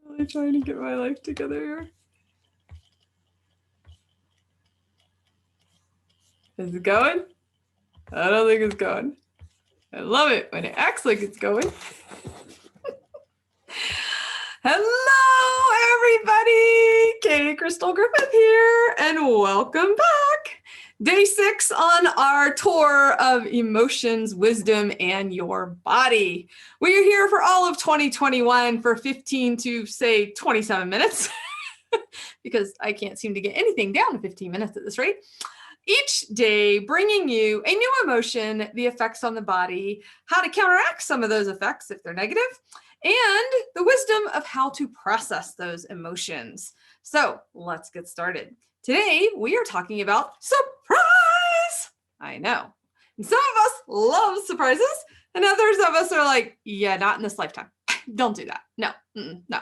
Really trying to get my life together here. Is it going? I don't think it's going. I love it when it acts like it's going. Hello, everybody. Katie Crystal Griffith here, and welcome back. Day 6 on our tour of emotions, wisdom, and your body. We are here for all of 2021 for 15 to say 27 minutes because I can't seem to get anything down to 15 minutes at this rate. Each day bringing you a new emotion, the effects on the body, how to counteract some of those effects if they're negative, and the wisdom of how to process those emotions. So let's get started. Today, we are talking about surprise. I know. And some of us love surprises, and others of us are like, yeah, not in this lifetime. Don't do that. No, no.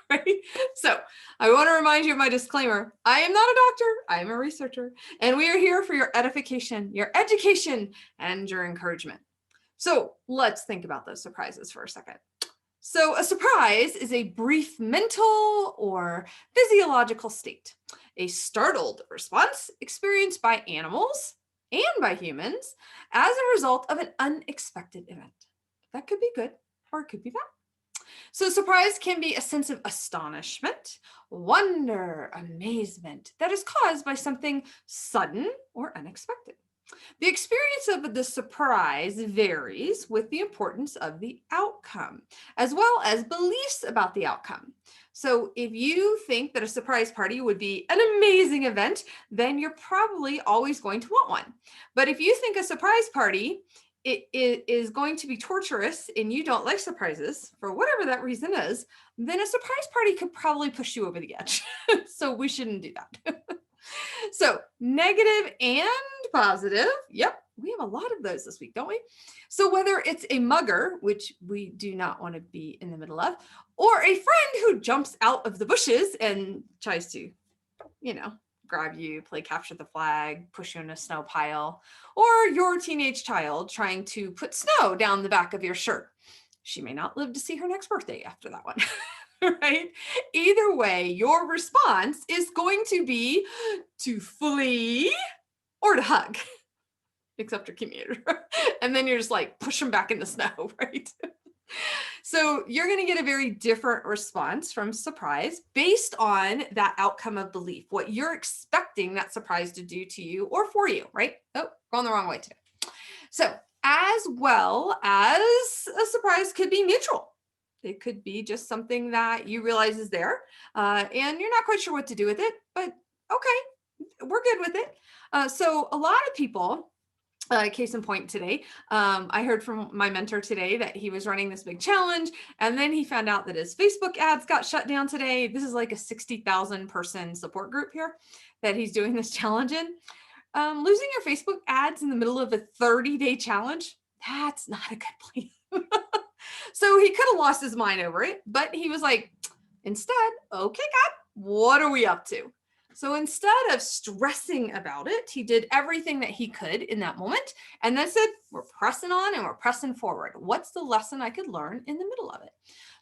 Right? So I want to remind you of my disclaimer. I am not a doctor. I am a researcher, and we are here for your edification, your education, and your encouragement. So let's think about those surprises for a second. So a surprise is a brief mental or physiological state, a startled response experienced by animals and by humans as a result of an unexpected event. That could be good or it could be bad. So surprise can be a sense of astonishment, wonder, amazement that is caused by something sudden or unexpected. The experience of the surprise varies with the importance of the outcome, as well as beliefs about the outcome. So if you think that a surprise party would be an amazing event, then you're probably always going to want one. But if you think a surprise party it is going to be torturous and you don't like surprises for whatever that reason is, then a surprise party could probably push you over the edge. So we shouldn't do that. So negative and positive. Yep, we have a lot of those this week, don't we? So whether it's a mugger, which we do not want to be in the middle of, or a friend who jumps out of the bushes and tries to, grab you, play capture the flag, push you in a snow pile, or your teenage child trying to put snow down the back of your shirt. She may not live to see her next birthday after that one. Right? Either way, your response is going to be to flee or to hug, except your commuter. And then you're just like, push them back in the snow, right? So you're going to get a very different response from surprise based on that outcome of belief, what you're expecting that surprise to do to you or for you, right? Oh, going the wrong way too. So as well as a surprise could be neutral. It could be just something that you realize is there and you're not quite sure what to do with it, but okay, we're good with it. So a lot of people, case in point today, I heard from my mentor today that he was running this big challenge and then he found out that his Facebook ads got shut down today. This is like a 60,000 person support group here that he's doing this challenge in. Losing your Facebook ads in the middle of a 30-day challenge, that's not a good plan. So he could have lost his mind over it, but he was like, instead, okay, God, what are we up to? So instead of stressing about it, he did everything that he could in that moment and then said, we're pressing on and we're pressing forward. What's the lesson I could learn in the middle of it?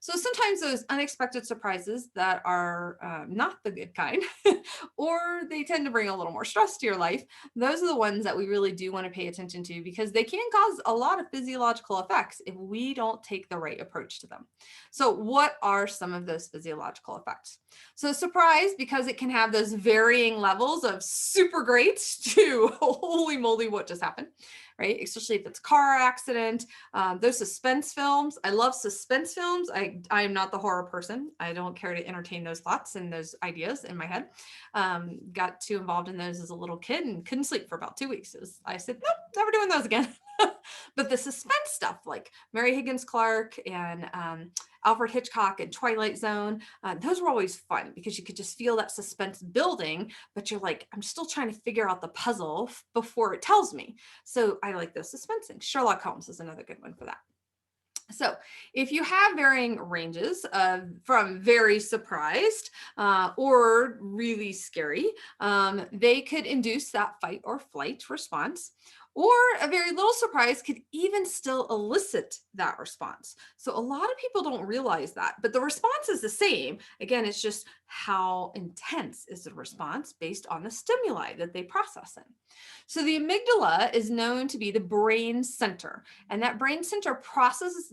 So sometimes those unexpected surprises that are not the good kind, or they tend to bring a little more stress to your life, those are the ones that we really do want to pay attention to because they can cause a lot of physiological effects if we don't take the right approach to them. So what are some of those physiological effects? So surprise, because it can have those varying levels of super great to holy moly, what just happened? Right? Especially if it's a car accident, those suspense films. I love suspense films. I am not the horror person. I don't care to entertain those thoughts and those ideas in my head. Got too involved in those as a little kid and couldn't sleep for about 2 weeks. I said, nope, never doing those again. But the suspense stuff like Mary Higgins Clark and Alfred Hitchcock and Twilight Zone, those were always fun because you could just feel that suspense building, but you're like, I'm still trying to figure out the puzzle before it tells me. So I like those suspensing. Sherlock Holmes is another good one for that. So if you have varying ranges from very surprised or really scary, they could induce that fight or flight response. Or a very little surprise could even still elicit that response. So a lot of people don't realize that, but the response is the same. Again, it's just how intense is the response based on the stimuli that they process in. So the amygdala is known to be the brain center, and that brain center processes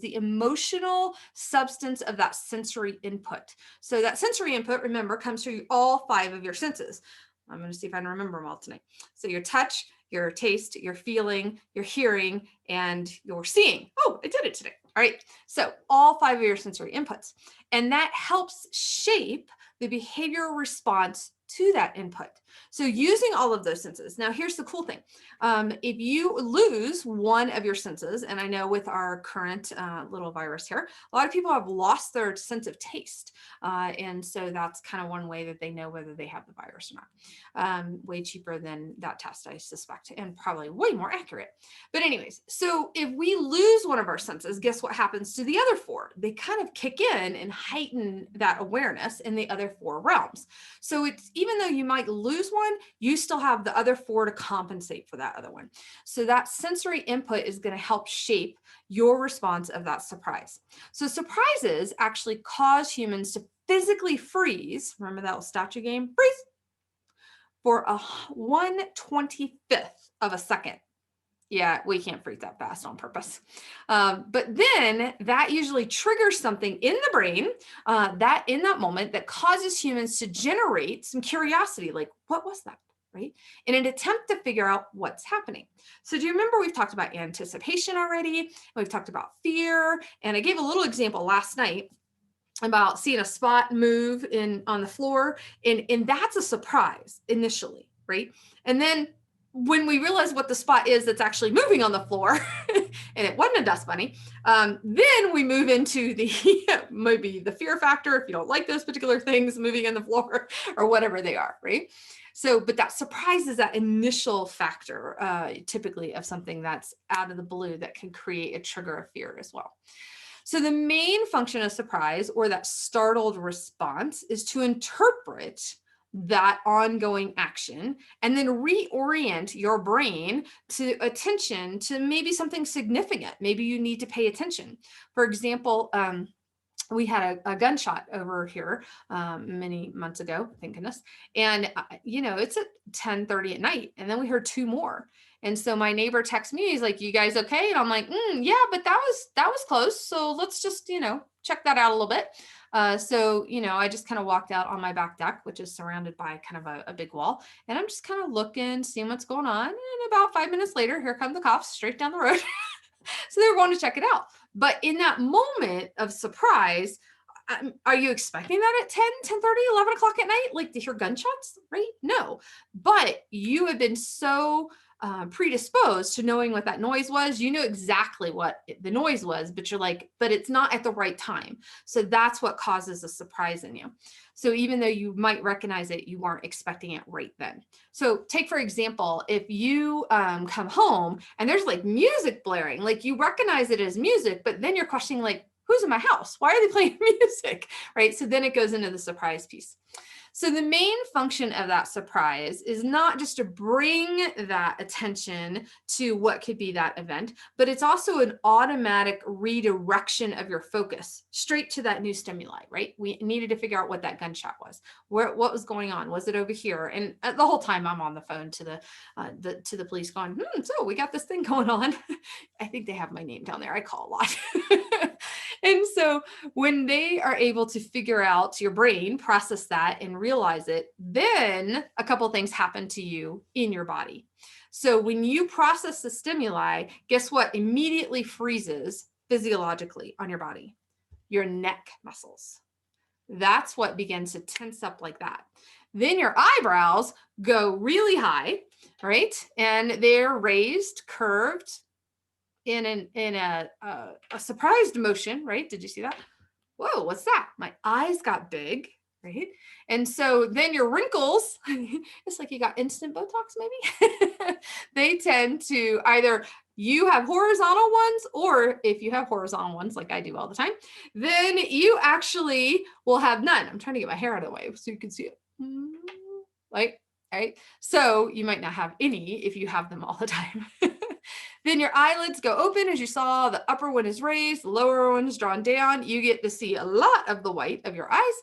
the emotional substance of that sensory input. So that sensory input, remember, comes through all 5 of your senses. I'm going to see if I can remember them all tonight. So your touch, your taste, your feeling, your hearing, and your seeing. Oh, I did it today. All right. So all 5 of your sensory inputs. And that helps shape the behavioral response to that input. So using all of those senses. Now, here's the cool thing. If you lose one of your senses, and I know with our current little virus here, a lot of people have lost their sense of taste. And so that's kind of one way that they know whether they have the virus or not. Way cheaper than that test, I suspect, and probably way more accurate. But anyways, so if we lose one of our senses, guess what happens to the other 4? They kind of kick in and heighten that awareness in the other 4 realms. So it's, even though you might lose one, you still have the other 4 to compensate for that other one. So that sensory input is going to help shape your response of that surprise. So surprises actually cause humans to physically freeze. Remember that little statue game? Freeze for a 1/25th of a second. Yeah, we can't freeze that fast on purpose. But then that usually triggers something in the brain that in that moment that causes humans to generate some curiosity, like, what was that? Right? In an attempt to figure out what's happening. So do you remember we've talked about anticipation already? We've talked about fear. And I gave a little example last night about seeing a spot move on the floor. And that's a surprise initially, right? And then when we realize what the spot is that's actually moving on the floor, and it wasn't a dust bunny, then we move into the maybe the fear factor if you don't like those particular things moving on the floor or whatever they are, right? So, but that surprise is that initial factor, typically of something that's out of the blue that can create a trigger of fear as well. So the main function of surprise, or that startled response, is to interpret that ongoing action and then reorient your brain to attention to maybe something significant. Maybe you need to pay attention. For example, we had a gunshot over here many months ago, thank goodness. And, it's at 10:30 at night. And then we heard 2 more. And so my neighbor texts me, he's like, "You guys okay?" And I'm like, "Yeah, but that was close. So let's just, check that out a little bit." So, I just kind of walked out on my back deck, which is surrounded by kind of a big wall. And I'm just kind of looking, seeing what's going on. And about 5 minutes later, here come the cops straight down the road. So they were going to check it out. But in that moment of surprise, are you expecting that at 10, 10:30, 11 o'clock at night, like to hear gunshots, right? No, but you have been so predisposed to knowing what that noise was. You knew exactly what the noise was, but you're like, but it's not at the right time. So that's what causes a surprise in you. So even though you might recognize it, you weren't expecting it right then. So take, for example, if you come home and there's like music blaring, like you recognize it as music, but then you're questioning like, who's in my house? Why are they playing music? Right? So then it goes into the surprise piece. So the main function of that surprise is not just to bring that attention to what could be that event, but it's also an automatic redirection of your focus straight to that new stimuli, right? We needed to figure out what that gunshot was, what was going on. Was it over here? And the whole time I'm on the phone to the police going, so we got this thing going on. I think they have my name down there. I call a lot. And so when they are able to figure out your brain, process that and realize it, then a couple of things happen to you in your body. So when you process the stimuli, guess what immediately freezes physiologically on your body? Your neck muscles. That's what begins to tense up like that. Then your eyebrows go really high, right? And they're raised, curved, in a surprised motion, right? Did you see that? Whoa, what's that? My eyes got big, right? And so then your wrinkles, it's like you got instant Botox maybe. They tend to either you have horizontal ones, or if you have horizontal ones like I do all the time, then you actually will have none. I'm trying to get my hair out of the way so you can see it. Like right? So you might not have any if you have them all the time. Then your eyelids go open, as you saw, the upper one is raised, the lower one is drawn down. You get to see a lot of the white of your eyes,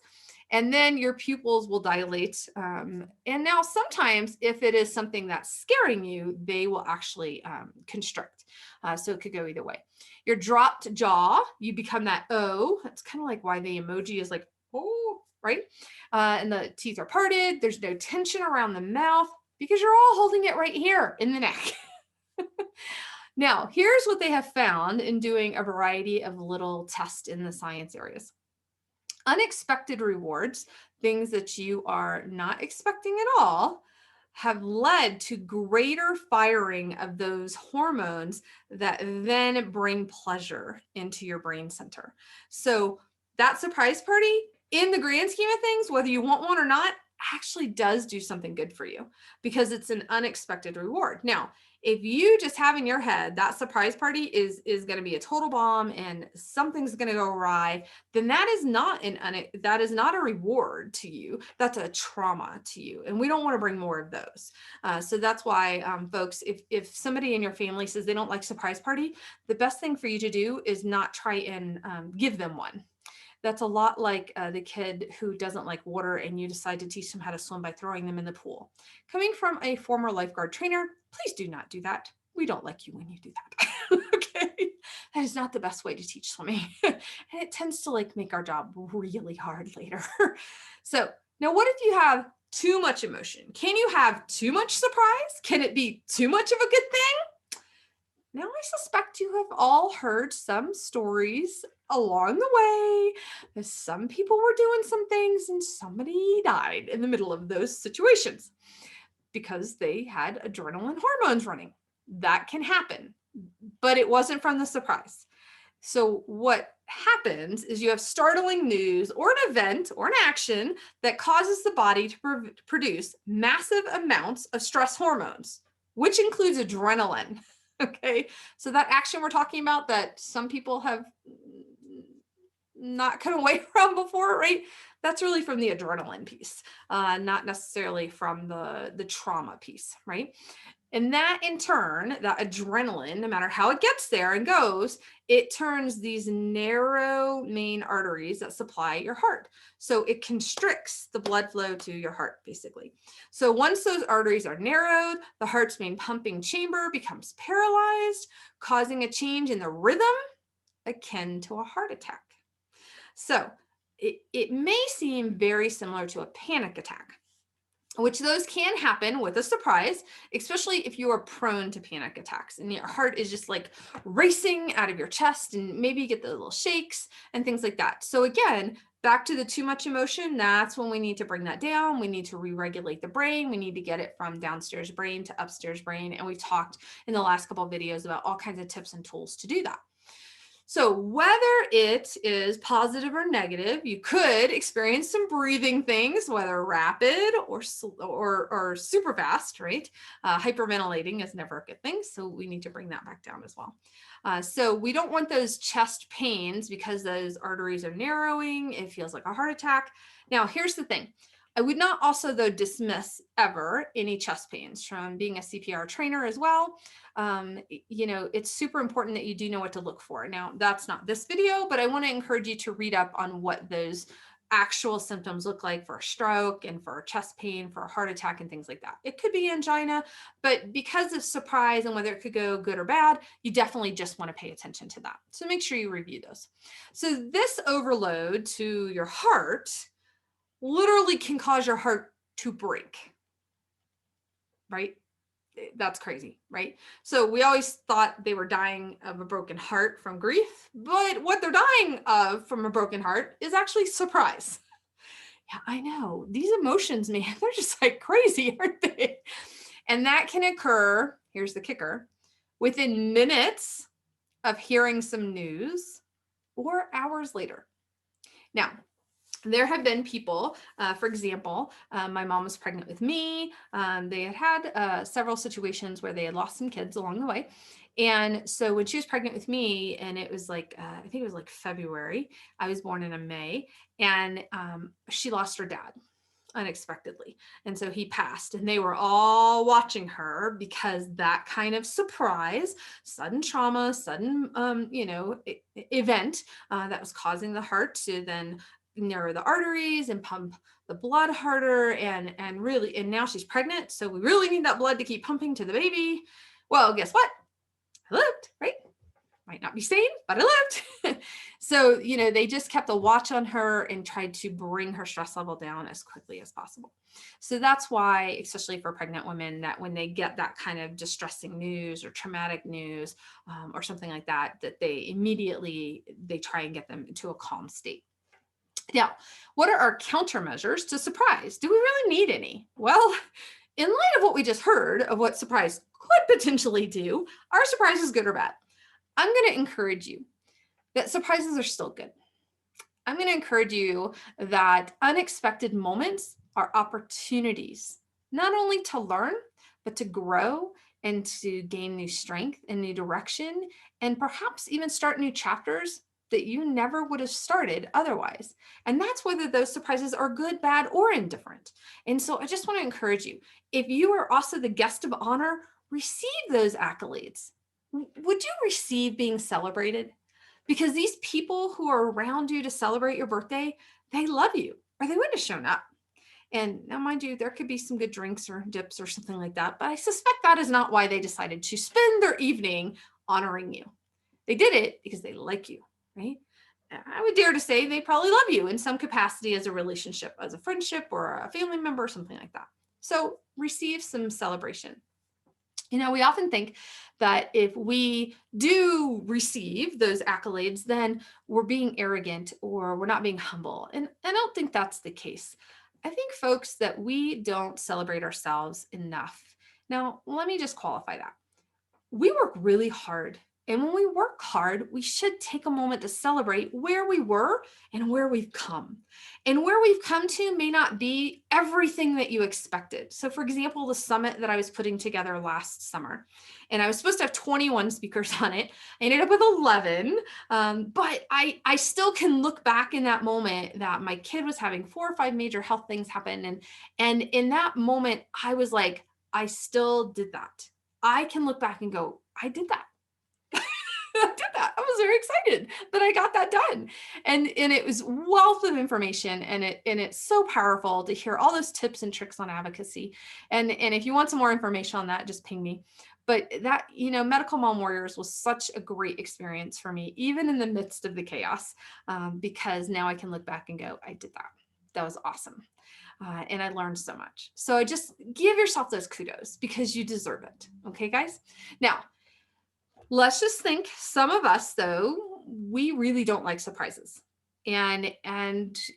and then your pupils will dilate. And now sometimes if it is something that's scaring you, they will actually constrict. So it could go either way. Your dropped jaw, you become that O. That's kind of like why the emoji is like, oh, right? And the teeth are parted. There's no tension around the mouth because you're all holding it right here in the neck. Now, here's what they have found in doing a variety of little tests in the science areas. Unexpected rewards, things that you are not expecting at all, have led to greater firing of those hormones that then bring pleasure into your brain center. So that surprise party, in the grand scheme of things, whether you want one or not, actually does do something good for you because it's an unexpected reward. Now, if you just have in your head that surprise party is going to be a total bomb and something's going to go awry, then that is not a reward to you. That's a trauma to you, and we don't want to bring more of those. So that's why, folks, if somebody in your family says they don't like surprise party, the best thing for you to do is not try and give them one. That's a lot like the kid who doesn't like water and you decide to teach them how to swim by throwing them in the pool. Coming from a former lifeguard trainer, please do not do that. We don't like you when you do that. Okay. That is not the best way to teach swimming. And it tends to like make our job really hard later. So now what if you have too much emotion? Can you have too much surprise? Can it be too much of a good thing? Now, I suspect you have all heard some stories along the way that some people were doing some things and somebody died in the middle of those situations because they had adrenaline hormones running. That can happen, but it wasn't from the surprise. So what happens is you have startling news or an event or an action that causes the body to produce massive amounts of stress hormones, which includes adrenaline. Okay, so that action we're talking about that some people have not come away from before, right? That's really from the adrenaline piece, not necessarily from the trauma piece, right? And that in turn, that adrenaline, no matter how it gets there and goes, it turns these narrow main arteries that supply your heart. So it constricts the blood flow to your heart, basically. So once those arteries are narrowed, the heart's main pumping chamber becomes paralyzed, causing a change in the rhythm akin to a heart attack. So it may seem very similar to a panic attack, which those can happen with a surprise, especially if you are prone to panic attacks and your heart is just like racing out of your chest and maybe you get the little shakes and things like that. So again, back to the too much emotion, that's when we need to bring that down. We need to re-regulate the brain. We need to get it from downstairs brain to upstairs brain. And we've talked in the last couple of videos about all kinds of tips and tools to do that. So whether it is positive or negative, you could experience some breathing things, whether rapid or super fast, right? Hyperventilating is never a good thing. So we need to bring that back down as well. So we don't want those chest pains because those arteries are narrowing. It feels like a heart attack. Now, here's the thing. I would not also, though, dismiss ever any chest pains from being a CPR trainer as well. It's super important that you do know what to look for. Now, that's not this video, but I want to encourage you to read up on what those actual symptoms look like for a stroke and for chest pain, for a heart attack and things like that. It could be angina, but because of surprise and whether it could go good or bad, you definitely just want to pay attention to that. So make sure you review those. So this overload to your heart literally can cause your heart to break, right? That's crazy, right? So we always thought they were dying of a broken heart from grief, but what they're dying of from a broken heart is actually surprise. Yeah, I know. These emotions, man, they're just like crazy, aren't they? And that can occur, here's the kicker, within minutes of hearing some news or hours later. Now, there have been people, for example, my mom was pregnant with me. They had several situations where they had lost some kids along the way. And so when she was pregnant with me, and it was like, I think it was like February, I was born in a May, and she lost her dad. unexpectedly. And so he passed, and they were all watching her because that kind of surprise, sudden trauma, sudden, event that was causing the heart to then narrow the arteries and pump the blood harder, and really, and now she's pregnant. So we really need that blood to keep pumping to the baby. Well, guess what? I lived, right? Might not be sane, but I lived. So, they just kept a watch on her and tried to bring her stress level down as quickly as possible. So that's why, especially for pregnant women, that when they get that kind of distressing news or traumatic news or something like that, that they try and get them into a calm state. Now, what are our countermeasures to surprise? Do we really need any? Well, in light of what we just heard of what surprise could potentially do, are surprises good or bad? I'm going to encourage you that surprises are still good. I'm going to encourage you that unexpected moments are opportunities, not only to learn, but to grow and to gain new strength and new direction, and perhaps even start new chapters that you never would have started otherwise. And that's whether those surprises are good, bad, or indifferent. And so I just want to encourage you, if you are also the guest of honor, receive those accolades. Would you receive being celebrated? Because these people who are around you to celebrate your birthday, they love you, or they wouldn't have shown up. And now, mind you, there could be some good drinks or dips or something like that, but I suspect that is not why they decided to spend their evening honoring you. They did it because they like you, right? I would dare to say they probably love you in some capacity as a relationship, as a friendship or a family member or something like that. So receive some celebration. We often think that if we do receive those accolades, then we're being arrogant or we're not being humble. And I don't think that's the case. I think, folks, that we don't celebrate ourselves enough. Now, let me just qualify that. We work really hard. And when we work hard, we should take a moment to celebrate where we were and where we've come. And where we've come to may not be everything that you expected. So, for example, the summit that I was putting together last summer, and I was supposed to have 21 speakers on it. I ended up with 11, but I still can look back in that moment that my kid was having 4 or 5 major health things happen. And in that moment, I was like, I still did that. I can look back and go, I did that. I did that. I was very excited that I got that done. And it was wealth of information, and it's so powerful to hear all those tips and tricks on advocacy. And if you want some more information on that, just ping me. But that, Medical Mom Warriors was such a great experience for me, even in the midst of the chaos, because now I can look back and go, I did that. That was awesome. And I learned so much. So just give yourself those kudos because you deserve it. Okay, guys? Now, let's just think, some of us, though, we really don't like surprises. And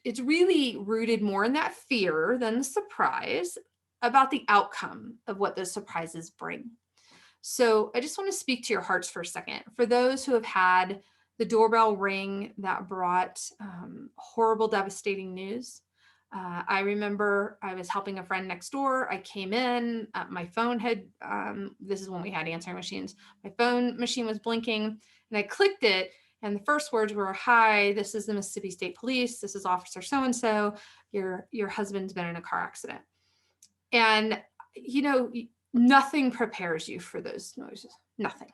it's really rooted more in that fear than the surprise about the outcome of what those surprises bring. So I just want to speak to your hearts for a second. For those who have had the doorbell ring that brought horrible, devastating news. I remember I was helping a friend next door. I came in, my phone had, this is when we had answering machines. My phone machine was blinking, and I clicked it. And the first words were, "Hi, this is the Mississippi State Police. This is Officer so-and-so. Your husband's been in a car accident." And, nothing prepares you for those noises. Nothing.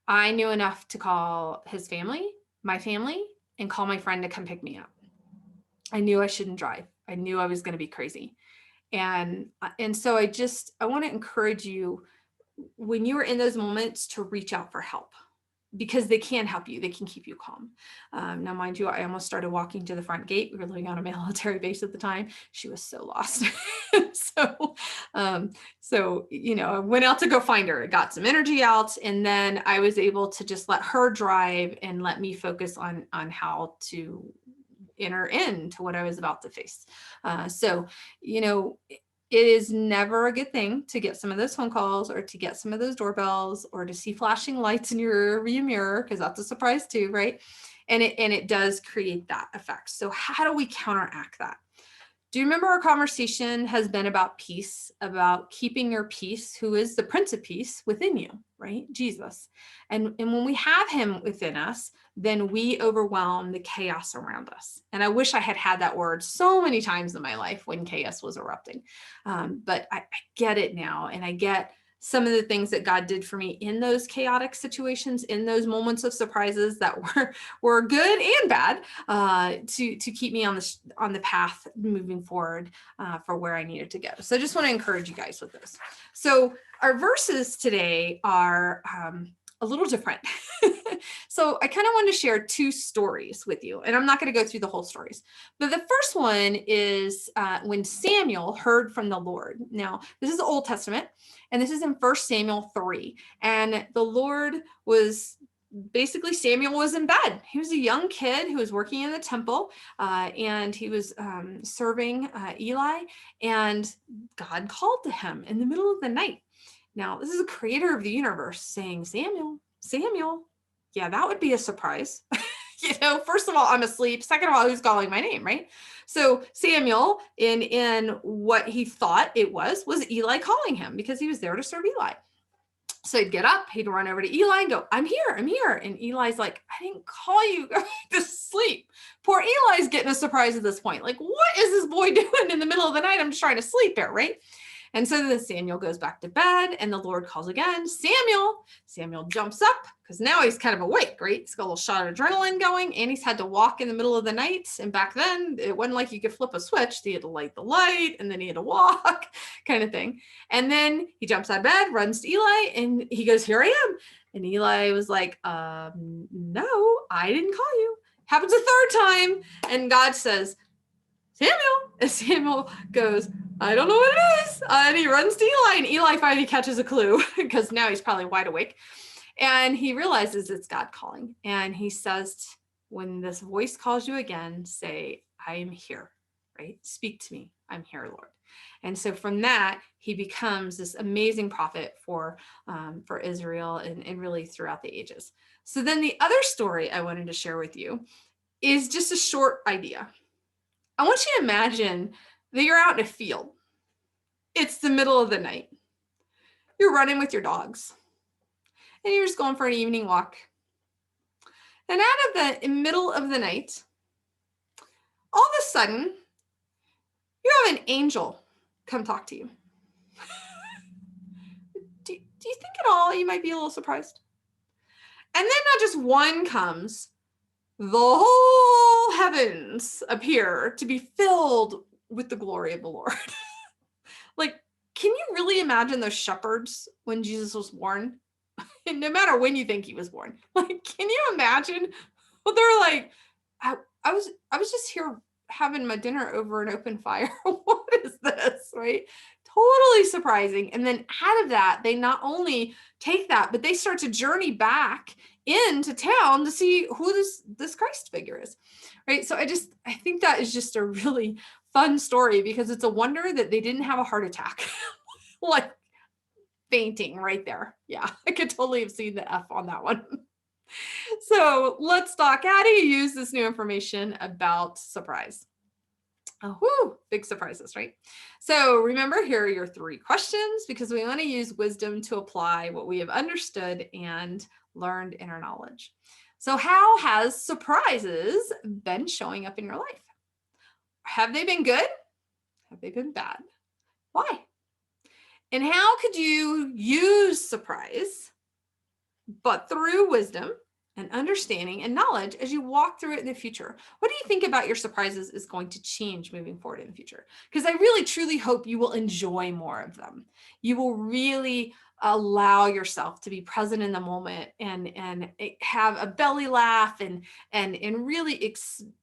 I knew enough to call his family, my family, and call my friend to come pick me up. I knew I shouldn't drive. I knew I was going to be crazy. And so I want to encourage you, when you are in those moments, to reach out for help, because they can help you. They can keep you calm. Now, mind you, I almost started walking to the front gate. We were living on a military base at the time. She was so lost. So, I went out to go find her. I got some energy out, and then I was able to just let her drive and let me focus on how to enter into what I was about to face. It is never a good thing to get some of those phone calls or to get some of those doorbells or to see flashing lights in your rearview mirror, because that's a surprise too, right? And it does create that effect. So how do we counteract that? Do you remember our conversation has been about peace, about keeping your peace, who is the Prince of Peace within you, right? Jesus. And when we have him within us, then we overwhelm the chaos around us. And I wish I had had that word so many times in my life when chaos was erupting. But I get it now. And I get some of the things that God did for me in those chaotic situations, in those moments of surprises that were good and bad, to keep me on the path moving forward for where I needed to go. So I just want to encourage you guys with this. So our verses today are a little different. So I kind of want to share two stories with you, and I'm not going to go through the whole stories, but the first one is when Samuel heard from the Lord. Now, this is the Old Testament, and this is in 1 Samuel 3, and the Lord was basically, Samuel was in bed. He was a young kid who was working in the temple, and he was serving Eli, and God called to him in the middle of the night. Now, this is the creator of the universe saying, Samuel, Samuel. Yeah, that would be a surprise. First of all, I'm asleep. Second of all, who's calling my name, right? So Samuel, in what he thought it was Eli calling him because he was there to serve Eli. So he'd get up, he'd run over to Eli and go, I'm here. And Eli's like, I didn't call you, go to sleep. Poor Eli's getting a surprise at this point. Like, what is this boy doing in the middle of the night? I'm just trying to sleep here, right? And so then Samuel goes back to bed and the Lord calls again, Samuel. Samuel jumps up because now he's kind of awake, right? He's got a little shot of adrenaline going and he's had to walk in the middle of the night. And back then it wasn't like you could flip a switch. He had to light the light and then he had to walk kind of thing. And then he jumps out of bed, runs to Eli and he goes, here I am. And Eli was like, no, I didn't call you. Happens a third time. And God says, Samuel. And Samuel goes, I don't know what it is. And he runs to Eli and Eli finally catches a clue because now he's probably wide awake. And he realizes it's God calling. And he says, when this voice calls you again, say, I am here, right? Speak to me. I'm here, Lord. And so from that, he becomes this amazing prophet for Israel and really throughout the ages. So then the other story I wanted to share with you is just a short idea. I want you to imagine that you're out in a field. It's the middle of the night. You're running with your dogs and you're just going for an evening walk. And out of the middle of the night, all of a sudden, you have an angel come talk to you. Do you think at all you might be a little surprised? And then not just one comes, the whole heavens appear to be filled with the glory of the Lord. Like, can you really imagine those shepherds when Jesus was born? And no matter when you think he was born, like, can you imagine? Well, they're like, I was just here having my dinner over an open fire. What is this, right? Totally surprising. And then out of that, they not only take that, but they start to journey back into town to see who this Christ figure is, right? So I think that is just a really fun story because it's a wonder that they didn't have a heart attack, like fainting right there. Yeah, I could totally have seen the F on that one. So let's talk. How do you use this new information about surprise? Oh, big surprises, right? So remember, here are your 3 questions because we want to use wisdom to apply what we have understood and learned in our knowledge. So how has surprises been showing up in your life? Have they been good? Have they been bad? Why? And how could you use surprise, but through wisdom and understanding and knowledge as you walk through it in the future? What do you think about your surprises is going to change moving forward in the future? Because I really, truly hope you will enjoy more of them. You will really allow yourself to be present in the moment and have a belly laugh and really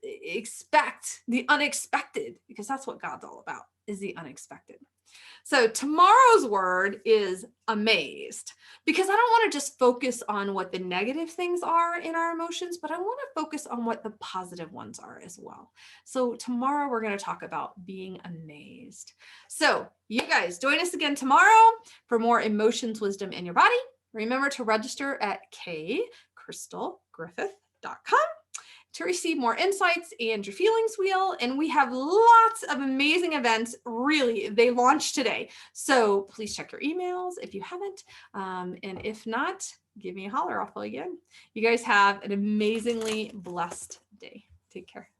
expect the unexpected, because that's what God's all about, is the unexpected. So tomorrow's word is amazed, because I don't want to just focus on what the negative things are in our emotions, but I want to focus on what the positive ones are as well. So tomorrow we're going to talk about being amazed. So you guys join us again tomorrow for more emotions, wisdom in your body. Remember to register at kcrystalgriffith.com. to receive more insights and your feelings wheel. And we have lots of amazing events. Really, they launched today. So please check your emails if you haven't. And if not, give me a holler. I'll follow you in. You guys have an amazingly blessed day. Take care.